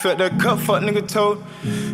Felt that cup, fuck nigga told.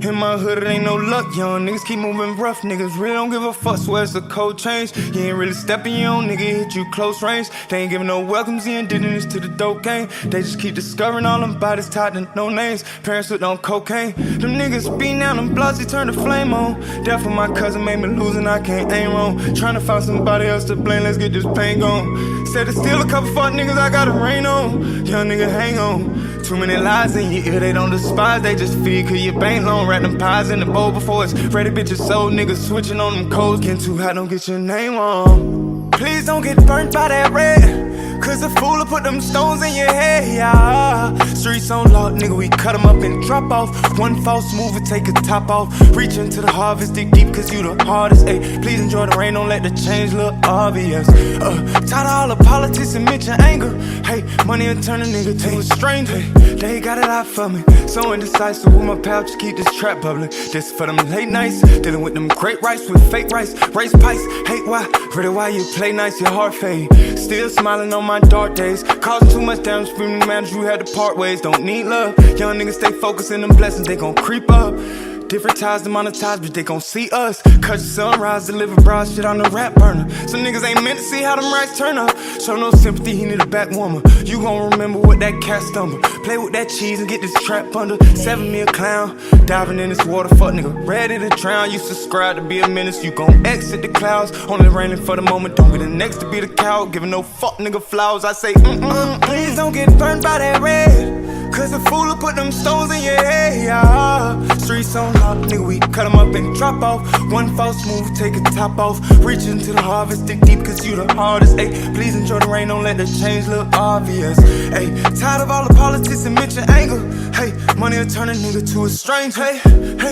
In my hood, it ain't no luck, young niggas keep moving rough. Niggas really don't give a fuck, swear it's a cold change. You ain't really stepping your own, nigga hit you close range. They ain't giving no welcomes, you ain't did this to the dope game. They just keep discovering all them bodies tied to no names. Parents hooked on cocaine. Them niggas beating down them bloods, he turned the flame on. Death of my cousin made me lose and I can't aim wrong. Trying to find somebody else to blame, let's get this pain gone. Said it's still a couple fuck niggas I gotta rain on. Young nigga hang on. Too many lies in your ear, they don't despise, they just feed. Cause your bank loan, wrap them pies in the bowl before it's ready, bitches sold. Niggas switching on them codes, getting too hot, don't get your name on. Please don't get burnt by that red, cause a fool will put them stones in your head, yeah. Streets on lock, nigga, we cut them up and drop off. One false move and take a top off. Reach into the harvest, dig deep cause you the hardest, ayy. Please enjoy the rain, don't let the change look obvious. Tired of all the politics and mention anger. Hey, money will turn a nigga to a stranger. They got it out for me, so indecisive with my pal, just keep this trap bubbling. This for them late nights, dealing with them great rice with fake rice. Race pice, hate why, really why you play nice, your heart fade. Still smiling on my dark days, causing too much damage, screaming manager, you had to part ways. Don't need love, young niggas stay focused in them blessings, they gon' creep up. Different ties to monetize, but they gon' see us. Cut your sunrise, deliver broad shit on the rap burner. Some niggas ain't meant to see how them racks turn up. Show no sympathy, he need a back warmer. You gon' remember what that cat stumble. Play with that cheese and get this trap under. 7 me a clown, diving in this water, fuck nigga, ready to drown. You subscribe to be a menace, you gon' exit the clouds. Only raining for the moment, don't be the next to be the cow. Giving no fuck nigga flowers, I say please don't get burned by that red, cause a fool will put them stones in your head, yeah. Streets on lock, nigga, we cut them up and drop off. One false move, take a top off. Reach into the harvest, dig deep cause you the hardest, ayy. Please enjoy the rain, don't let the change look obvious, ayy. Tired of all the politics and mention anger. Hey, money will turn a nigga to a stranger. Hey,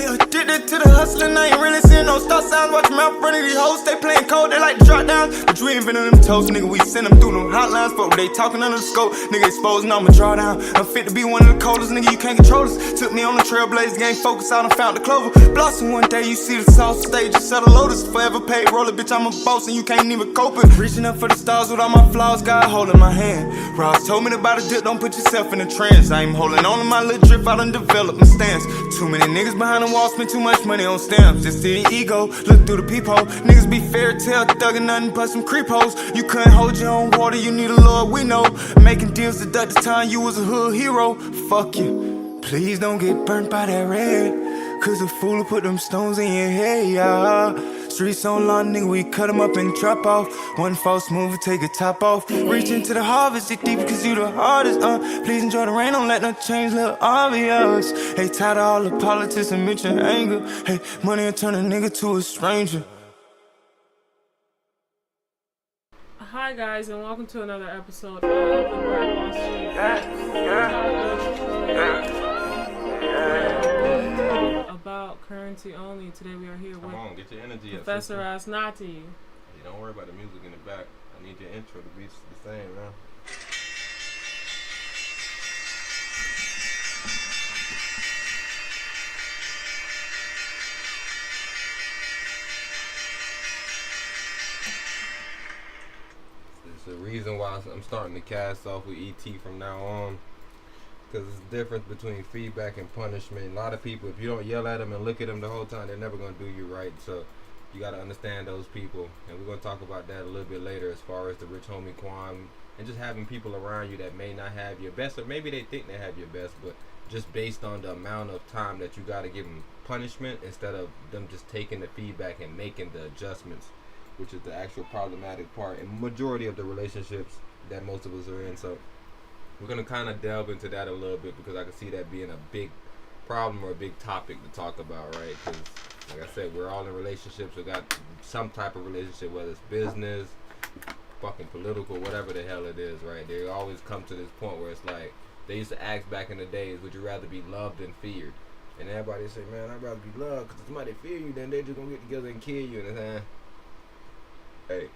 addicted to the hustling, I ain't really seeing no stop signs. Watch them out front of these hoes, they playing cold, they like to drop down. But you ain't been on them toes, nigga, we send them through them hotlines. Fuck, they talking under the scope, nigga exposing, I'ma draw down. I'm fit to be one of the coldest, nigga, you can't control us. Took me on the trailblaze, game focus out and found the clover. Blossom one day, you see the sauce stage, you sell the lotus. Forever paid roller, bitch, I'm a boss and you can't even cope it. Reaching up for the stars with all my flaws, God holding my hand. Ross told me to buy the dip, don't put yourself in a trance. I ain't holding on to my little drip, I done developed my stance. Too many niggas behind the wall, spend too much money on stamps. Just the ego, look through the peephole. Niggas be fairy tale, thugging nothing but some creep hoes. You couldn't hold your own water, you need a Lord, we know. Making deals to duck this time, you was a hood hero. Fuck you, please don't get burnt by that red, cause a fool will put them stones in your head, yeah. Streets on lawn, nigga, we cut them up and drop off. One false move, take a top off. Reach into the harvest, dig deep cause you the hardest, Please enjoy the rain, don't let no change look obvious. Hey, tired of all the politics and mention anger. Hey, money will turn a nigga to a stranger. Hi guys, and welcome to another episode of the Black Wall Street about currency only. Today we are here with get your energy Professor Asnati. Hey, don't worry about the music in the back. I need your intro to be the same, man. There's a reason why I'm starting to cast off with ET from now on, because it's the difference between feedback and punishment. A lot of people, if you don't yell at them and look at them the whole time, they're never going to do you right. So you got to understand those people, and we're going to talk about that a little bit later as far as the rich homie Quan and just having people around you that may not have your best, or maybe they think they have your best, but just based on the amount of time that you got to give them punishment instead of them just taking the feedback and making the adjustments, which is the actual problematic part in majority of the relationships that most of us are in. So we're going to kind of delve into that a little bit, because I can see that being a big problem or a big topic to talk about, right? Because like I said, we're all in relationships. We got some type of relationship, whether it's business, fucking political, whatever the hell it is, right? They always come to this point where it's like, they used to ask back in the days, would you rather be loved than feared? And everybody say, man, I'd rather be loved, because if somebody fear you, then they're just going to get together and kill you. And hey,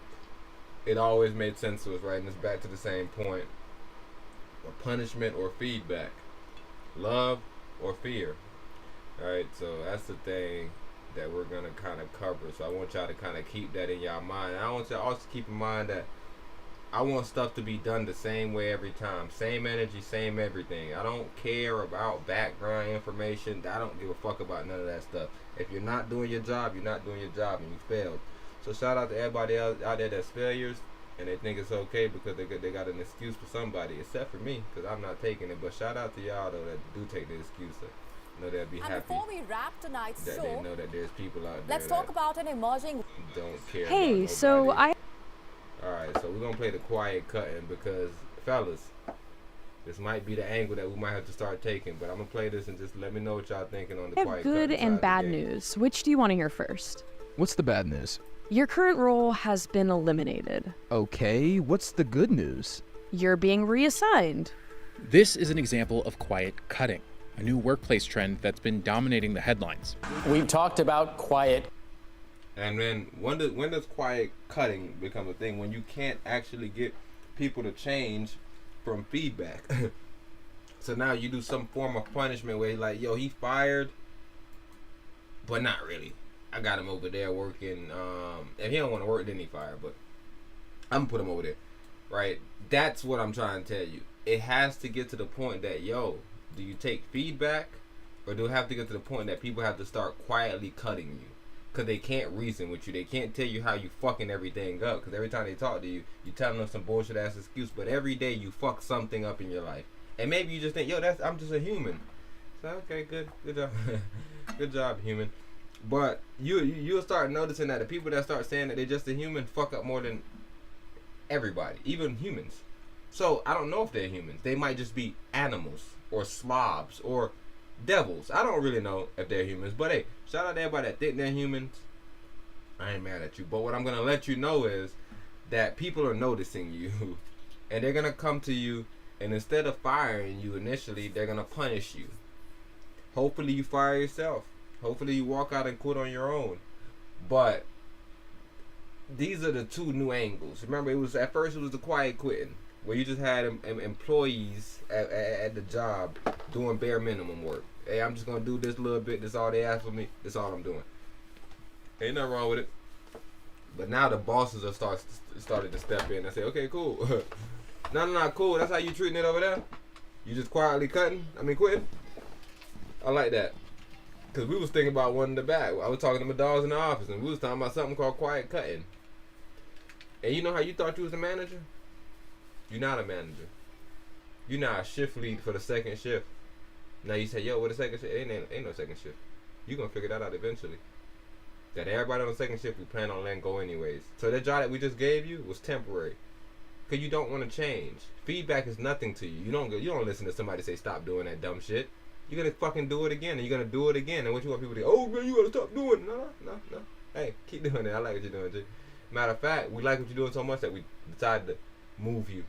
it always made sense to us, right? And it's back to the same point. Or punishment or feedback, love or fear. Alright, so that's the thing that we're going to kind of cover. So I want y'all to kind of keep that in y'all mind. And I want y'all also keep in mind that I want stuff to be done the same way every time. Same energy, same everything. I don't care about background information. I don't give a fuck about none of that stuff. If you're not doing your job, you're not doing your job and you failed. So shout out to everybody else out there that's failures and they think it's okay because they got an excuse for somebody, except for me because I'm not taking it. But shout out to y'all though that do take the excuse. I know they'll be happy. And before we wrap tonight's that show, they know that there's people out there let's talk about an emerging. Don't care. Hey, about so nobody. Alright, so we're gonna play the quiet cutting because, fellas, this might be the angle that we might have to start taking. But I'm gonna play this and just let me know what y'all thinking on the I quiet have cutting good side and of the bad game. news. Which do you want to hear first? What's the bad news? Your current role has been eliminated. Okay, what's the good news? You're being reassigned. This is an example of quiet cutting, a new workplace trend that's been dominating the headlines. We've talked about quiet. And then when does quiet cutting become a thing? When you can't actually get people to change from feedback. So now you do some form of punishment where like, yo, he fired, but not really. I got him over there working. If he don't want to work, then he fired. But I'm gonna put him over there, right? That's what I'm trying to tell you. It has to get to the point that, yo, do you take feedback, or do it have to get to the point that people have to start quietly cutting you? Because they can't reason with you. They can't tell you how you fucking everything up. Because every time they talk to you, you telling them some bullshit ass excuse. But every day you fuck something up in your life. And maybe you just think, yo, I'm just a human. So, okay, good job. Good job, human. But you'll start noticing that the people that start saying that they're just a human fuck up more than everybody. Even humans. So, I don't know if they're humans. They might just be animals. Or slobs. Or devils. I don't really know if they're humans. But hey, shout out to everybody that think they're humans. I ain't mad at you. But what I'm going to let you know is that people are noticing you. And they're going to come to you. And instead of firing you initially, they're going to punish you. Hopefully you fire yourself. Hopefully you walk out and quit on your own. But these are the two new angles. Remember, at first it was the quiet quitting. Where you just had employees at the job doing bare minimum work. Hey, I'm just going to do this little bit. That's all they ask for me. That's all I'm doing. Ain't nothing wrong with it. But now the bosses have started to step in and say, okay, cool. No, cool. That's how you treating it over there? You just quietly quitting? I like that. Because we was thinking about one in the back. I was talking to my dogs in the office, and we was talking about something called quiet cutting. And you know how you thought you was a manager? You're not a manager. You're not a shift lead for the second shift. Now you say, yo, what a second shift? Ain't no second shift. You're going to figure that out eventually. That everybody on the second shift we plan on letting go anyways. So that job that we just gave you was temporary. Because you don't want to change. Feedback is nothing to you. You don't listen to somebody say stop doing that dumb shit. You're going to fucking do it again. And you're going to do it again. And what you want people to do? Oh, man, you got to stop doing it. No. Hey, keep doing it. I like what you're doing, too. Matter of fact, we like what you're doing so much that we decided to move you.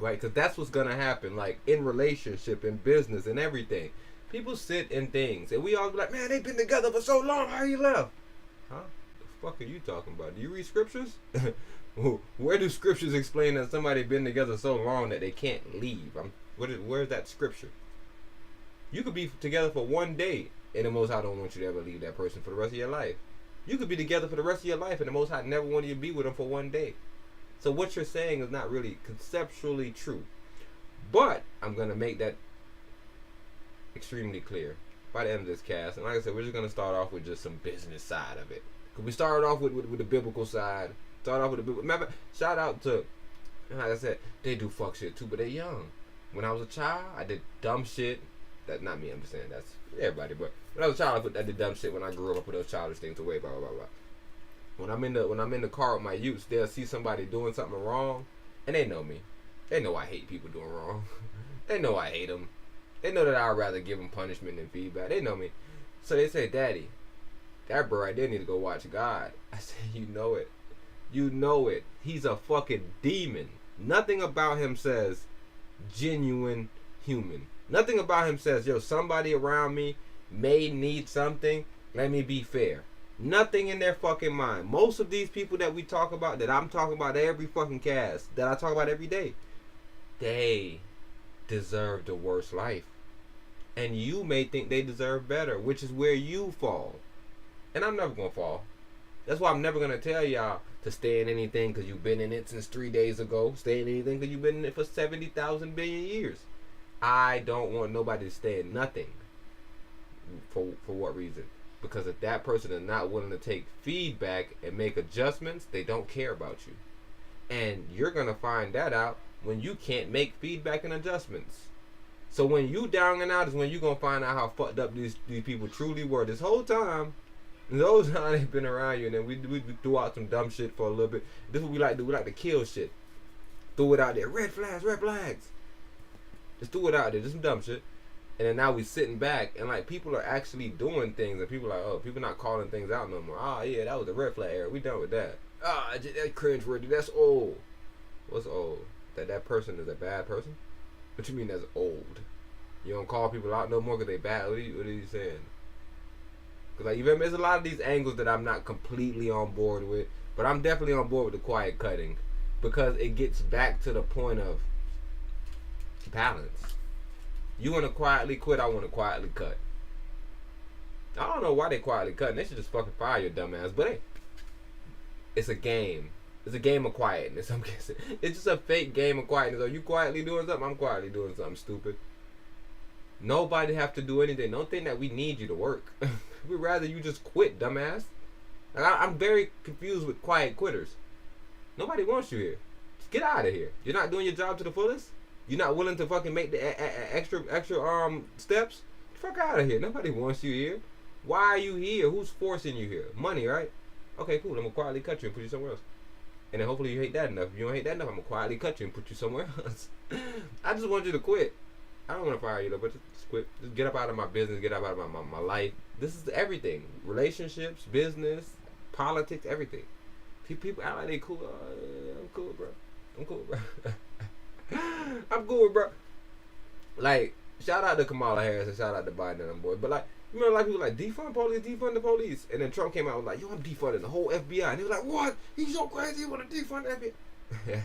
Right? Because that's what's going to happen. Like, in relationship, in business, and everything. People sit in things. And we all be like, man, they've been together for so long. How you left? Huh? The fuck are you talking about? Do you read scriptures? Where do scriptures explain that somebody been together so long that they can't leave? Where's that scripture? You could be together for one day, and the Most High don't want you to ever leave that person for the rest of your life. You could be together for the rest of your life, and the Most High never wanted you to be with them for one day. So what you're saying is not really conceptually true. But I'm going to make that extremely clear by the end of this cast. And like I said, we're just going to start off with just some business side of it. Because we started off with the biblical side. Remember, shout out to, like I said, they do fuck shit too, but they young. When I was a child, I did dumb shit. That's not me, I'm just saying that's everybody. But when I was a child, I did dumb shit. When I grew up, I put those childish things away, blah, blah, blah, blah. When I'm in the car with my youths, they'll see somebody doing something wrong, and they know me. They know I hate people doing wrong. They know I hate them. They know that I'd rather give them punishment than feedback. They know me. So they say, Daddy, that bro right there need to go watch God. I say, you know it. You know it. He's a fucking demon. Nothing about him says genuine human. Nothing about him says, yo, somebody around me may need something. Let me be fair. Nothing in their fucking mind. Most of these people that we talk about, that I'm talking about every fucking cast, that I talk about every day, they deserve the worst life. And you may think they deserve better, which is where you fall. And I'm never going to fall. That's why I'm never gonna tell y'all to stay in anything because you've been in it since 3 days ago. Stay in anything because you've been in it for 70,000 billion years. I don't want nobody to stay in nothing. For what reason? Because if that person is not willing to take feedback and make adjustments, they don't care about you. And you're gonna find that out when you can't make feedback and adjustments. So when you down and out is when you're gonna find out how fucked up these people truly were. This whole time they've been around you, and then we threw out some dumb shit for a little bit. This is what we like to do. We like to kill shit. Throw it out there. Red flags, red flags. Just threw it out there. Just some dumb shit. And then now we sitting back, and like people are actually doing things, and people are like, oh, people not calling things out no more. Oh yeah, that was the red flag era. We done with that. Ah, that's cringeworthy. That's old. What's old? That person is a bad person? What you mean that's old? You don't call people out no more because they bad? What are you saying? Because like, you remember, there's a lot of these angles that I'm not completely on board with, but I'm definitely on board with the quiet cutting because it gets back to the point of balance. You want to quietly quit, I want to quietly cut. I don't know why they quietly cutting. They should just fucking fire your dumb ass. But hey, it's a game. It's a game of quietness, I'm guessing. It's just a fake game of quietness. Are you quietly doing something? I'm quietly doing something stupid. Nobody have to do anything. Don't think that we need you to work. We'd rather you just quit, dumbass. Like, I'm very confused with quiet quitters. Nobody wants you here. Just get out of here. You're not doing your job to the fullest? You're not willing to fucking make the extra steps? Fuck out of here. Nobody wants you here. Why are you here? Who's forcing you here? Money, right? Okay, cool. I'm gonna quietly cut you and put you somewhere else. And then hopefully you hate that enough. If you don't hate that enough, I'm gonna quietly cut you and put you somewhere else. I just want you to quit. I don't want to fire you though, but just quit. Just get up out of my business. Get up out of my life. This is everything. Relationships, business, politics, everything. People act like they cool. I'm cool, bro. I'm cool, bro. I'm cool, bro. Like, shout out to Kamala Harris and shout out to Biden and them boys. But like, you remember, like, people like, defund police, defund the police. And then Trump came out and was like, yo, I'm defunding the whole FBI. And they were like, what? He's so crazy, he want to defund the FBI.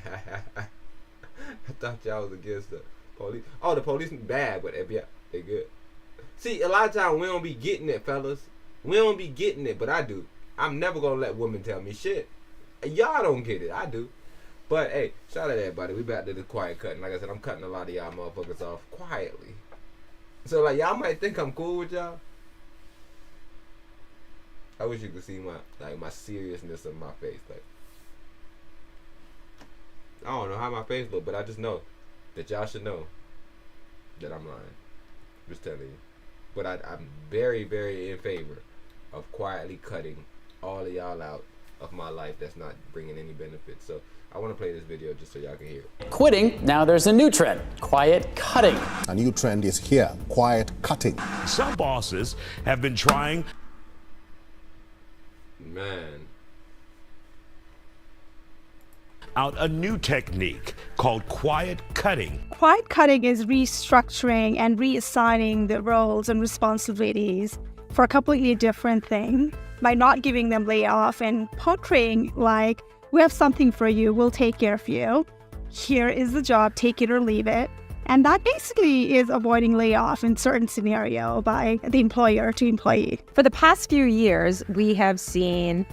I thought y'all was against the police. Oh, the police bad, but FBI, they good. See, a lot of times we don't be getting it, fellas. We don't be getting it, but I do. I'm never going to let women tell me shit. Y'all don't get it. I do. But, hey, shout out to everybody. We back to the quiet cutting. Like I said, I'm cutting a lot of y'all motherfuckers off quietly. So, like, y'all might think I'm cool with y'all. I wish you could see my seriousness on my face. Like, I don't know how my face look, but I just know that y'all should know that I'm lying. Just telling you. But I'm very, very in favor of quietly cutting all of y'all out of my life that's not bringing any benefits. So I want to play this video just so y'all can hear it. Quitting, now there's a new trend, quiet cutting. A new trend is here, quiet cutting. Some bosses have been trying. Man. Out a new technique called quiet cutting. Quiet cutting is restructuring and reassigning the roles and responsibilities for a completely different thing by not giving them layoff and portraying like, we have something for you, we'll take care of you. Here is the job, take it or leave it. And that basically is avoiding layoff in certain scenario by the employer to employee. For the past few years, we have seen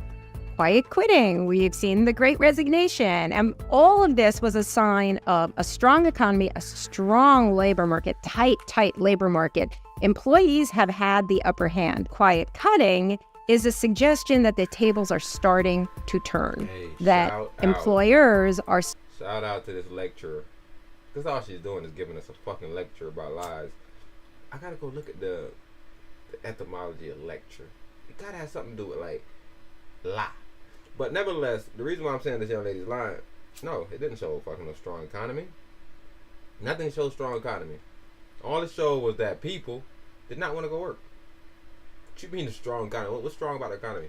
quiet quitting. We've seen the Great Resignation. And all of this was a sign of a strong economy, a strong labor market, tight labor market. Employees have had the upper hand. Quiet cutting is a suggestion that the tables are starting to turn. Hey, that employers are... Shout out to this lecturer. Because all she's doing is giving us a fucking lecture about lies. I gotta go look at the etymology of lecture. It gotta have something to do with, like, lie. But nevertheless, the reason why I'm saying this young lady's lying, no, it didn't show fucking a strong economy. Nothing showed strong economy. All it showed was that people did not want to go work. What you mean a strong economy? What's strong about the economy?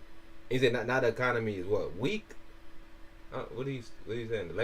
He said, not the economy is what, weak? What are you saying?